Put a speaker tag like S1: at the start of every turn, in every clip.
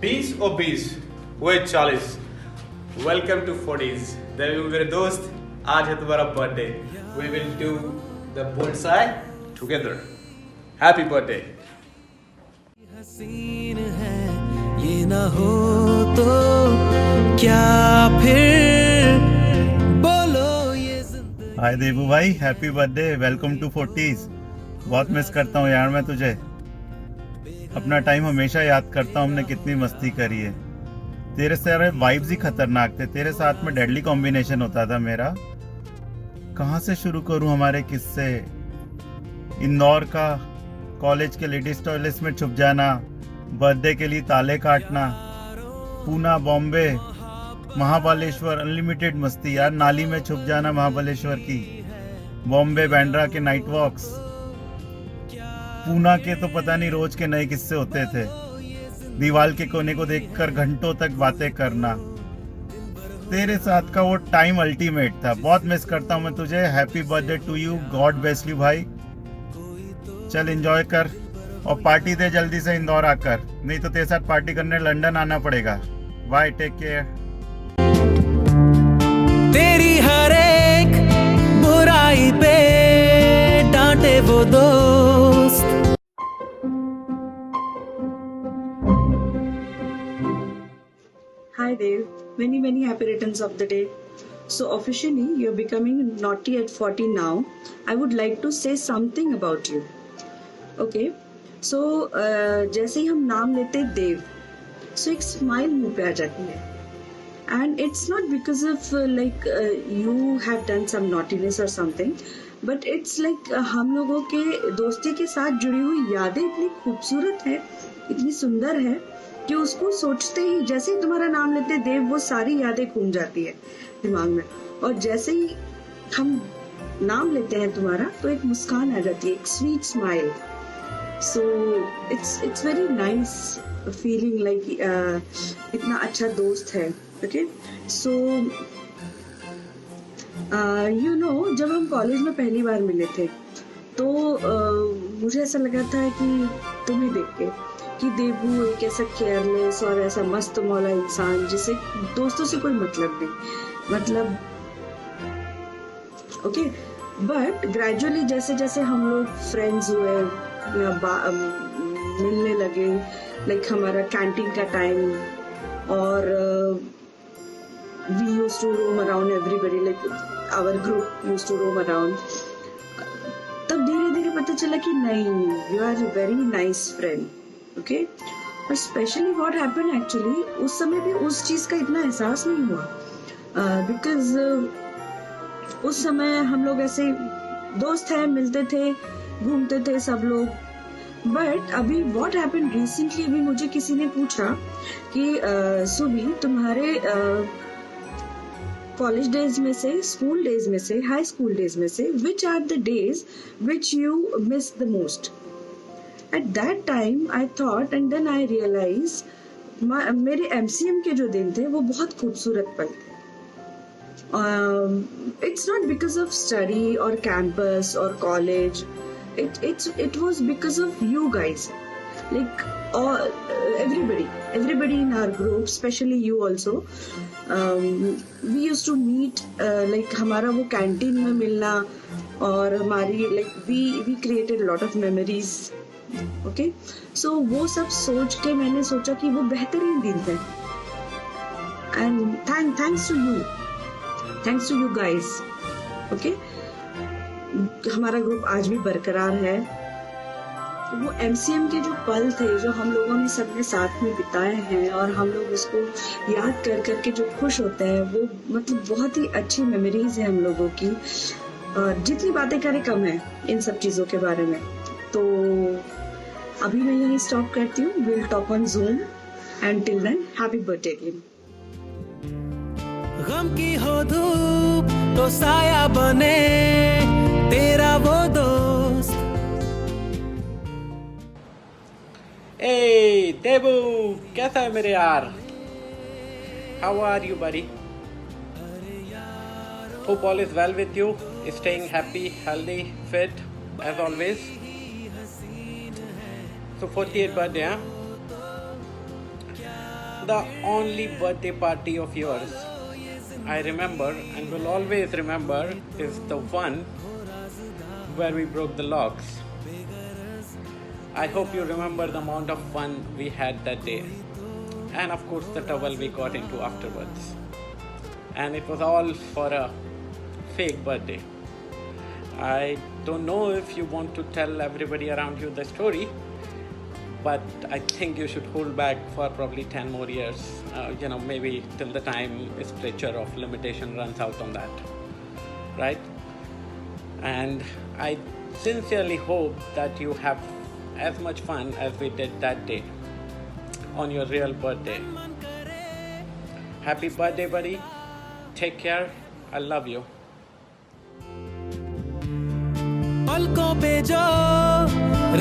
S1: 20 और 20 वो 40। Welcome to 40s। मेरे दोस्त, आज है तुम्हारा birthday. We will do the bullseye together. Happy birthday.
S2: हसीन है ये ना हो तो क्या फिर बोलो ये जिंदगी।
S3: हाय देबू भाई, happy birthday. Welcome to 40s। बहुत मिस करता हूँ यार मैं तुझे। अपना टाइम हमेशा याद करता हूँ, हमने कितनी मस्ती करी है। तेरे सारे वाइब्स ही खतरनाक थे। तेरे साथ में डेडली कॉम्बिनेशन होता था मेरा। कहाँ से शुरू करूँ हमारे किस्से। इंदौर का कॉलेज के लेडीज टॉयलेट्स में छुप जाना, बर्थडे के लिए ताले काटना, पूना, बॉम्बे, महाबलेश्वर, अनलिमिटेड मस्ती यार। नाली में छुप जाना महाबलेश्वर की, बॉम्बे बांद्रा के नाइट वॉक्स, पूना के तो पता नहीं रोज के नए किस्से होते थे। दीवार के कोने को देखकर घंटों तक बातें करना। तेरे साथ का वो टाइम अल्टीमेट था। बहुत मिस करता हूँ मैं तुझे। Happy birthday to you. God bless you भाई। चल एंजॉय कर और पार्टी दे जल्दी से इंदौर आकर, नहीं तो तेरे साथ पार्टी करने लंदन आना पड़ेगा। Bye, take care.
S2: तेरी हर एक बुराई पे डांटे वो दोस्त।
S4: Hi Dev, many happy returns of the day. So officially you're becoming naughty at 40 now. I would like to say something about you. Okay, so जैसे ही हम नाम लेते देव, so एक स्माइल मुंह पे आ जाती है. And it's not because of like you have done some naughtiness or something, but it's like हम लोगों के दोस्ती के साथ जुड़ी हुई यादें इतनी खूबसूरत है, इतनी सुंदर है कि उसको सोचते ही, जैसे ही तुम्हारा नाम लेते देव, वो सारी यादें घूम जाती है दिमाग में। और जैसे ही हम नाम लेते हैं तुम्हारा, तो एक मुस्कान आ जाती है, एक sweet smile. So it's very nice feeling like इतना अच्छा दोस्त है। ओके, सो यू नो, जब हम कॉलेज में पहली बार मिले थे तो मुझे ऐसा लगा था कि तुम्हें देख के कि देबू एक ऐसा केयरलेस और ऐसा मस्त मौला इंसान जिसे दोस्तों से कोई मतलब नहीं, मतलब ओके। बट ग्रेजुअली जैसे जैसे हम लोग फ्रेंड्स हुए, मिलने लगे, लाइक हमारा कैंटीन का टाइम, और we used to roam around everybody, like our group used to roam around. तब धीरे धीरे पता चला कि नहीं, you are a very nice friend. Okay, और स्पेशली व्हाट हैपेंड एक्चुअली, उस समय भी उस चीज का इतना एहसास नहीं हुआ बिकॉज उस समय हम लोग ऐसे दोस्त हैं, मिलते थे, घूमते थे सब लोग। बट अभी व्हाट हैपेंड रिसेंटली, अभी मुझे किसी ने पूछा कि सुबी, तुम्हारे कॉलेज डेज में से, स्कूल डेज में से, हाई स्कूल डेज में से, which are the days which you miss the most. At that time I thought and then I realized मेरे MCM के जो दिन थे वो बहुत खूबसूरत पल थे। It's not because of study or campus or college. It was because of you guys, like everybody in our group, especially you also. We used to meet like हमारा वो कैंटीन में मिलना, और हमारी like we created a lot of memories. Okay, so वो सब सोच के मैंने सोचा कि वो बेहतरीन दिन थे। And thanks to you guys. Okay, हमारा ग्रुप आज भी बरकरार है। वो MCM के जो पल थे, जो हम लोगों ने सबने साथ में बिताए हैं, और हम लोग उसको याद कर करके जो खुश होते हैं, वो मतलब बहुत ही अच्छी मेमोरीज है हम लोगों की। और जितनी बातें करें कम है इन सब चीजों के बारे में। तो अभी मैं यही स्टॉप करती हूँ। Will talk on Zoom and till then happy birthday again.
S2: गम की हो धूप तो साया बने तेरा वो दोस्त।
S1: Hey देबू, कैसा है मेरे यार? How are you buddy? Hope all is well with you. Staying happy, healthy, fit as always. So 48th birthday, huh?
S5: the only birthday party of yours I remember and will always remember is the one where we broke the locks. I hope you remember the amount of fun we had that day, and of course the trouble we got into afterwards. And it was all for a fake birthday. I don't know if you want to tell everybody around you the story, but I think you should hold back for probably 10 more years, maybe till the time stretcher of limitation runs out on that, right? And I sincerely hope that you have as much fun as we did that day on your real birthday. Happy birthday, buddy. Take care. I love you.
S2: पलकों पे जो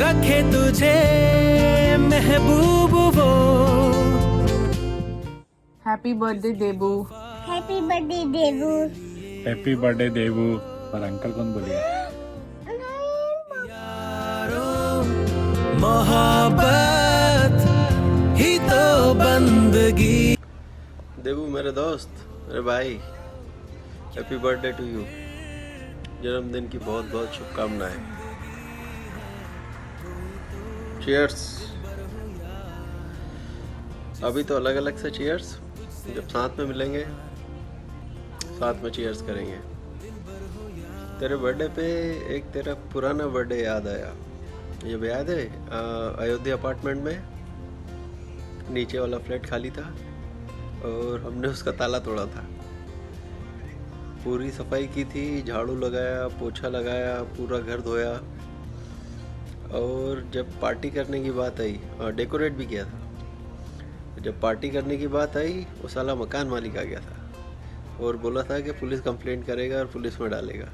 S2: रखे तुझे महबूब वो.
S6: Happy birthday देबू.
S7: Happy birthday देवू.
S8: Happy birthday देवू. और uncle कौन बोलिए?
S2: मोहब्बत ही तो बंदगी.
S9: देवू मेरे दोस्त, मेरे भाई, हैप्पी बर्थडे टू यू. जन्मदिन की बहुत बहुत शुभकामनाएं. चीयर्स. अभी तो अलग अलग से चीयर्स, जब साथ में मिलेंगे साथ में चीयर्स करेंगे. तेरे बर्थडे पे एक तेरा पुराना बर्थडे याद आया. जब याद है अयोध्या अपार्टमेंट में नीचे वाला फ्लैट खाली था और हमने उसका ताला तोड़ा था. पूरी सफाई की थी, झाड़ू लगाया, पोछा लगाया, पूरा घर धोया. और जब पार्टी करने की बात आई, डेकोरेट भी किया था. जब पार्टी करने की बात आई, वो साला मकान मालिक आ गया था और बोला था कि पुलिस कंप्लेंट करेगा और पुलिस में डालेगा.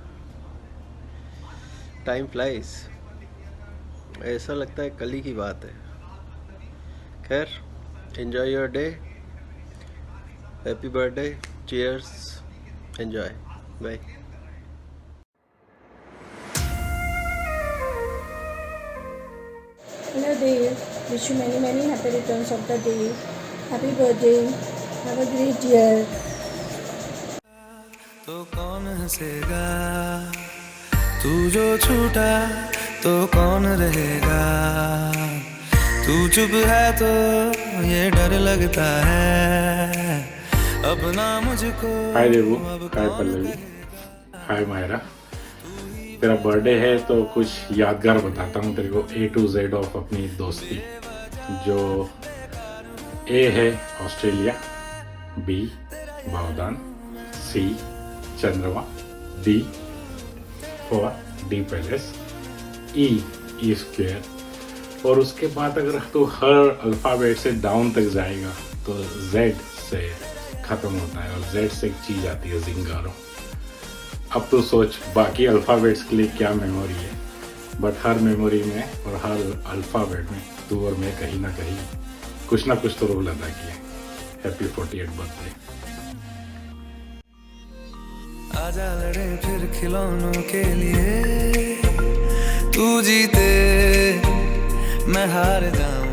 S9: Time flies. ऐसा लगता है कल ही की बात है. खैर, enjoy your day. Happy birthday. Cheers. Enjoy. Bye.
S10: Hello dear, wish you many happy returns of the day. Happy birthday. Have a great year.
S2: तो कौन हंसेगा, तू जो छूटा तो कौन रहेगा. तू चुप है तो ये डर लगता है अपना मुझको.
S8: हाय देवू. हाय पल्लवी. हाय मायरा. तेरा बर्थडे है तो कुछ यादगार बताता हूँ तेरे को A to Z ऑफ अपनी दोस्ती. जो A है ऑस्ट्रेलिया, B बावदान, C चंद्रमा, D for D palace, E square. और उसके बाद अगर तो हर अल्फ़ाबेट से डाउन तक जाएगा तो Z से ख़त्म होता है और Z से एक चीज़ आती है जिंगारो. अब तो सोच बाकी अल्फ़ाबेट्स के लिए क्या मेमोरी है, बट हर मेमोरी में और हर अल्फ़ाबेट में तू और मैं कहीं ना कहीं कुछ ना कुछ तो रोल अदा किए. Happy 48th birthday.
S2: आजा लड़े फिर खिलौनों के लिए. तू जीते मैं हार जाऊं.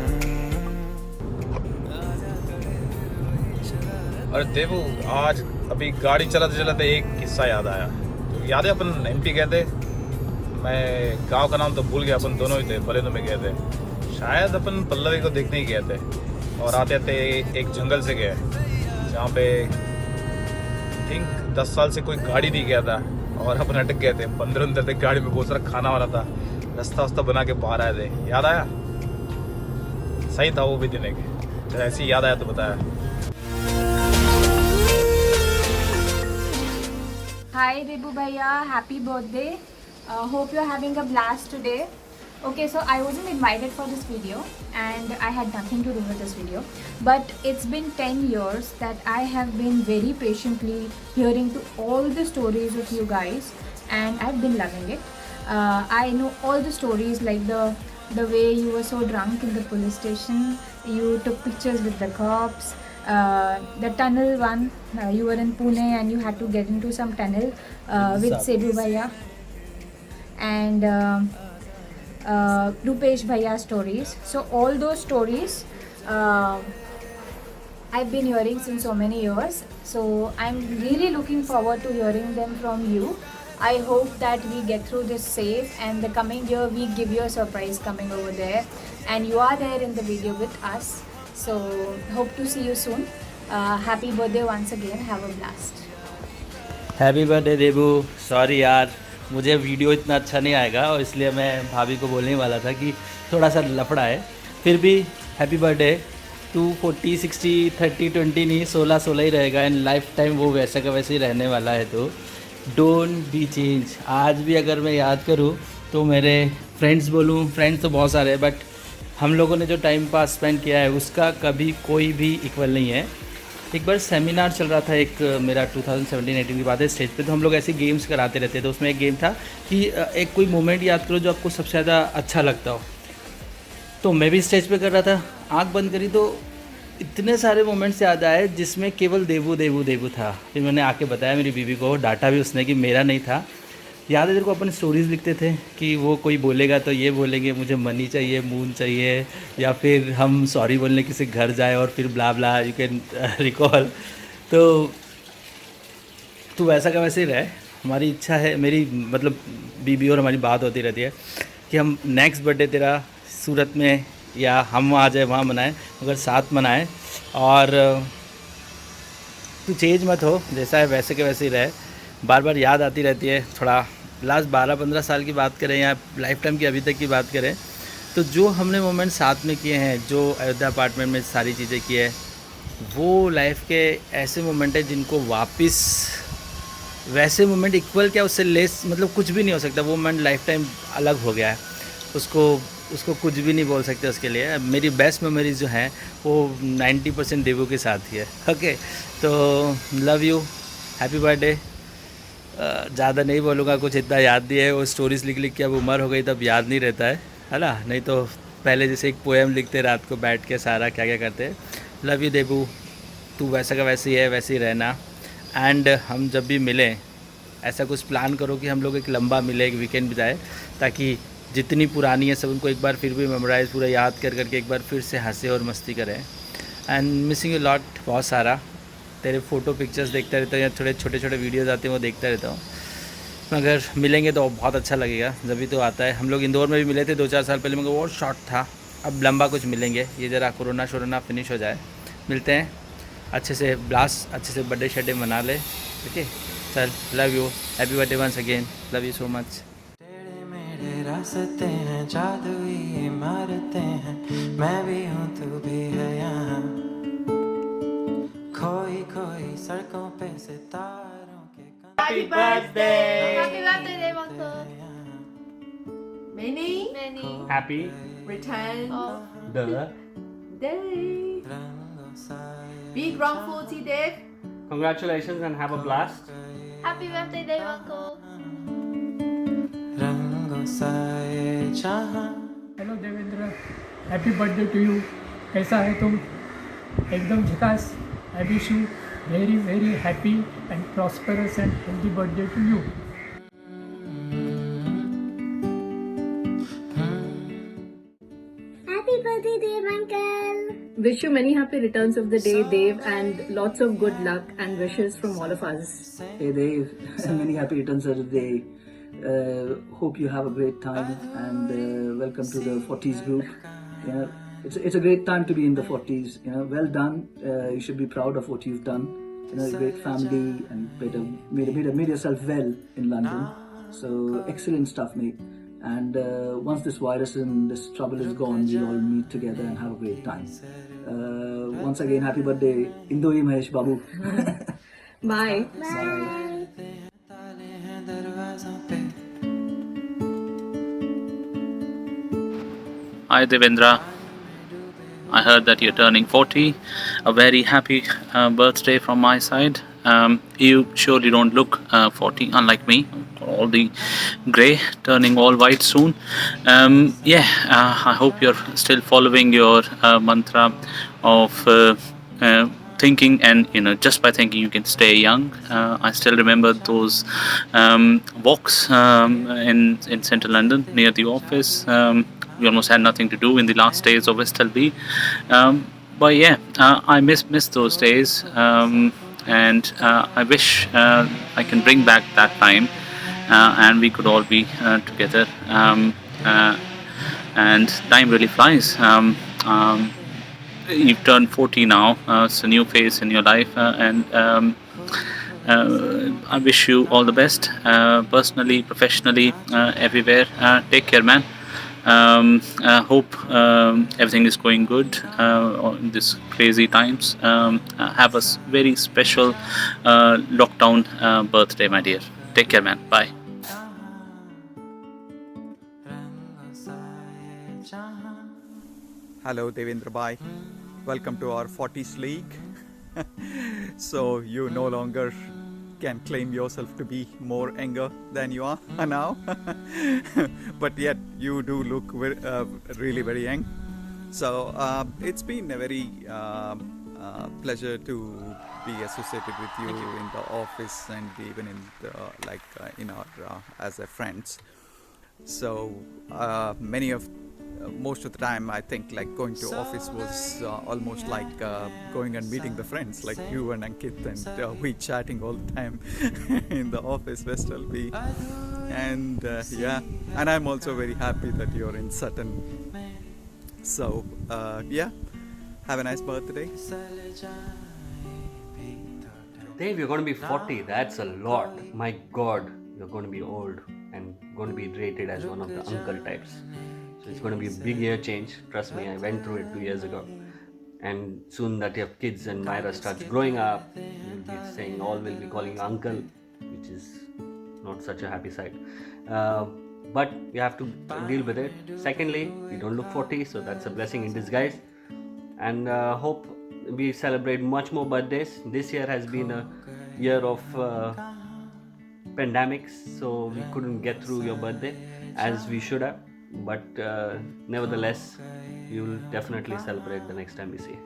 S1: और देवू, आज अभी गाड़ी चलाते चलाते एक किस्सा याद आया. तो याद है अपन MP गए थे. मैं गांव का नाम तो भूल गया. अपन दोनों ही थे, बलेनो में गए थे. शायद अपन पल्लवी को देखने ही गए थे और आते आते एक जंगल से गए जहाँ पे थिंक 10 साल से कोई गाड़ी नहीं गया था और अपन अटक गए थे. अंदर थे गाड़ी में, बहुत सारा खाना वाला था. रास्ता बना के बाहर आए थे. याद आया? सही था वो भी दिन. एक ऐसे ही याद आया तो बताया.
S6: Hi Debu Bhaiya, happy birthday. Hope you're having a blast today. Okay, so I wasn't invited for this video and I had nothing to do with this video. But it's been 10 years that I have been very patiently hearing to all the stories of you guys and I've been loving it. I know all the stories, like the way you were so drunk in the police station, you took pictures with the cops. The tunnel one, you were in Pune and you had to get into some tunnel with Sebu Bhaiya and Rupesh Bhaiya stories. So all those stories I've been hearing since so many years. So I'm really looking forward to hearing them from you. I hope that we get through this safe, and the coming year we give you a surprise coming over there, and you are there in the video with us. So hope to see you soon. Happy birthday once again. Have a blast.
S11: Happy birthday Debu. Sorry यार, मुझे video इतना अच्छा नहीं आएगा और इसलिए मैं भाभी को बोलने वाला था कि थोड़ा सा लफड़ा है। फिर भी हैप्पी बर्थडे। तू 40 60 30 20 नहीं 16 ही रहेगा, एंड लाइफ टाइम वो वैसा का वैसे ही रहने वाला है। तो डोंट बी चेंज। आज भी अगर मैं याद करूँ तो मेरे फ्रेंड्स बोलूँ, फ्रेंड्स तो बहुत सारे हैं, बट हम लोगों ने जो टाइम पास स्पेंड किया है उसका कभी कोई भी इक्वल नहीं है। एक बार सेमिनार चल रहा था, एक मेरा 2017-18 की बात है, स्टेज पे तो हम लोग ऐसे गेम्स कराते रहते थे। तो उसमें एक गेम था कि एक कोई मोमेंट याद करो जो आपको सबसे ज़्यादा अच्छा लगता हो। तो मैं भी स्टेज पे कर रहा था, आंख बंद करी तो इतने सारे मोमेंट्स याद आए जिसमें केवल देबू देबू देबू था। फिर मैंने आके बताया मेरी बीवी को, डांटा भी उसने कि मेरा नहीं था। याद है तेरे को अपन स्टोरीज़ लिखते थे कि वो कोई बोलेगा तो ये बोलेंगे मुझे मनी चाहिए, मून चाहिए, या फिर हम सॉरी बोलने किसी घर जाए और फिर ब्ला ब्ला, यू कैन रिकॉल। तो तू वैसा का वैसे ही रहे। हमारी इच्छा है, मेरी मतलब बीबी और हमारी बात होती रहती है कि हम नेक्स्ट बर्थडे तेरा सूरत में या हम आ जाए वहाँ मनाएं, मगर साथ मनाएं। और तू चेंज मत हो, जैसा है वैसे के वैसे ही रहे। बार बार याद आती रहती है। थोड़ा लास्ट 12-15 साल की बात करें या लाइफ टाइम की अभी तक की बात करें, तो जो हमने मोमेंट साथ में किए हैं, जो अयोध्या अपार्टमेंट में सारी चीज़ें की है, वो लाइफ के ऐसे मोमेंट है जिनको वापस वैसे मोमेंट इक्वल क्या उससे लेस मतलब कुछ भी नहीं हो सकता। वो मोमेंट लाइफ टाइम अलग हो गया है, उसको कुछ भी नहीं बोल सकते उसके लिए। मेरी बेस्ट मेमोरीज जो हैं वो 90% देवू के साथ ही है। ओके, तो लव यू, हैप्पी बर्थडे। ज़्यादा नहीं बोलूँगा, कुछ इतना याद नहीं है। वो स्टोरीज़ लिख लिख के अब उम्र हो गई तब याद नहीं रहता है ना। नहीं तो पहले जैसे एक पोएम लिखते रात को बैठ के सारा क्या क्या करते। लव यू देबू, तू वैसा का वैसे ही है, वैसे ही रहना। एंड हम जब भी मिलें ऐसा कुछ प्लान करो कि हम लोग एक लंबा मिले, एक वीकेंड बिताए, ताकि जितनी पुरानी है सब उनको एक बार फिर भी मेमोराइज पूरा याद कर करके एक बार फिर से हंसे और मस्ती करें। एंड मिसिंग यू लॉट, बहुत सारा। तेरे फ़ोटो पिक्चर्स देखता रहता हूँ या थोड़े छोटे छोटे वीडियोस आते हैं वो देखता रहता हूँ। मगर मिलेंगे तो बहुत अच्छा लगेगा, जब भी तो आता है। हम लोग इंदौर में भी मिले थे 2-4 साल पहले, मगर वो शॉर्ट था। अब लंबा कुछ मिलेंगे, ये ज़रा कोरोना शोरोना फिनिश हो जाए, मिलते हैं अच्छे से, ब्लास्ट अच्छे से बर्थडे शर्थडे मना ले। ओके चल, love you, happy birthday once again, love you so much.
S2: रास्ते हैं, जादुई इमारतें हैं, मैं भी हूँ तू भी है यहाँ, खोई खोई सड़कों पे सितारों के
S1: Happy birthday!
S10: Happy birthday, Devanko.
S7: Many
S1: Happy
S7: return
S1: the
S7: day. Big round 40, Dave.
S1: congratulations and have a blast.
S10: Happy birthday, Devanko.
S2: रंगों सा ये जहां।
S12: Hello Devendra, happy birthday to you. कैसा है तुम? एकदम झकास। I wish you very very happy and prosperous and healthy birthday to you.
S7: Happy birthday, Dave uncle.
S4: Wish you many happy returns of the day, Dave, and lots of good luck and wishes from all of us.
S13: Hey Dave, many happy returns of the day. Hope you have a great time and welcome to the 40s group. It's a great time to be in the 40s. Well done. You should be proud of what you've done. A great family and made yourself well in London. So excellent stuff, mate. And once this virus and this trouble is gone, we'll all meet together and have a great time. Once again, happy birthday, Indoi Mahesh Babu.
S4: Bye.
S13: Bye.
S14: Hi Devendra, I heard that you're turning 40. A very happy birthday from my side. You surely don't look 40, unlike me, all the grey, turning all white soon. I hope you're still following your mantra of thinking, and just by thinking you can stay young. I still remember those walks in central London near the office. We almost had nothing to do in the last days of SLB. But yeah, I miss those days, and I wish I can bring back that time, and we could all be together. And time really flies. You've turned 40 now. It's a new phase in your life, and I wish you all the best, personally, professionally, everywhere. Take care, man. Hope everything is going good in these crazy times. Have a very special lockdown birthday, my dear. Take care, man. Bye.
S15: Hello Devendra Bhai, welcome to our 40s League. So you no longer can claim yourself to be more younger than you are now, but yet you do look really very young. So it's been a very pleasure to be associated with you in the office and even in the, in our as a friends. So most of the time I think like going to office was almost like going and meeting the friends like you and Ankit, and we chatting all the time in the office, West LB. And yeah, and I'm also very happy that you're in Sutton. So yeah, have a nice birthday.
S16: Dave, you're going to be 40. That's a lot. My God, you're going to be old and going to be rated as one of the uncle types. So it's going to be a big year change. Trust me, I went through it 2 years ago. And soon that you have kids and Myra starts growing up, you'll be saying all will be calling you uncle, which is not such a happy sight. But you have to deal with it. Secondly, you don't look 40, so that's a blessing in disguise. And hope we celebrate much more birthdays. This year has been a year of pandemics, so we couldn't get through your birthday as we should have. But nevertheless, you will definitely celebrate the next time we see.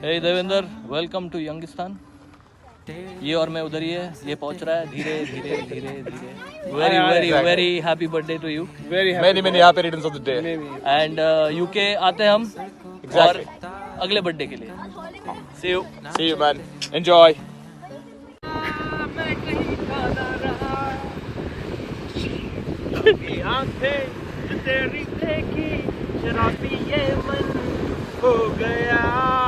S11: Hey Devendra, welcome to Youngistan. ये और मैं उधर ही है, ये पहुंच रहा है धीरे धीरे धीरे धीरे. Very happy birthday to you.
S1: Many happy returns of the day.
S11: And UK आते हैं हम और अगले बर्थडे के लिए.
S1: See you man. Enjoy.
S2: आंखें तेरी देखी शराबी ये मन हो गया.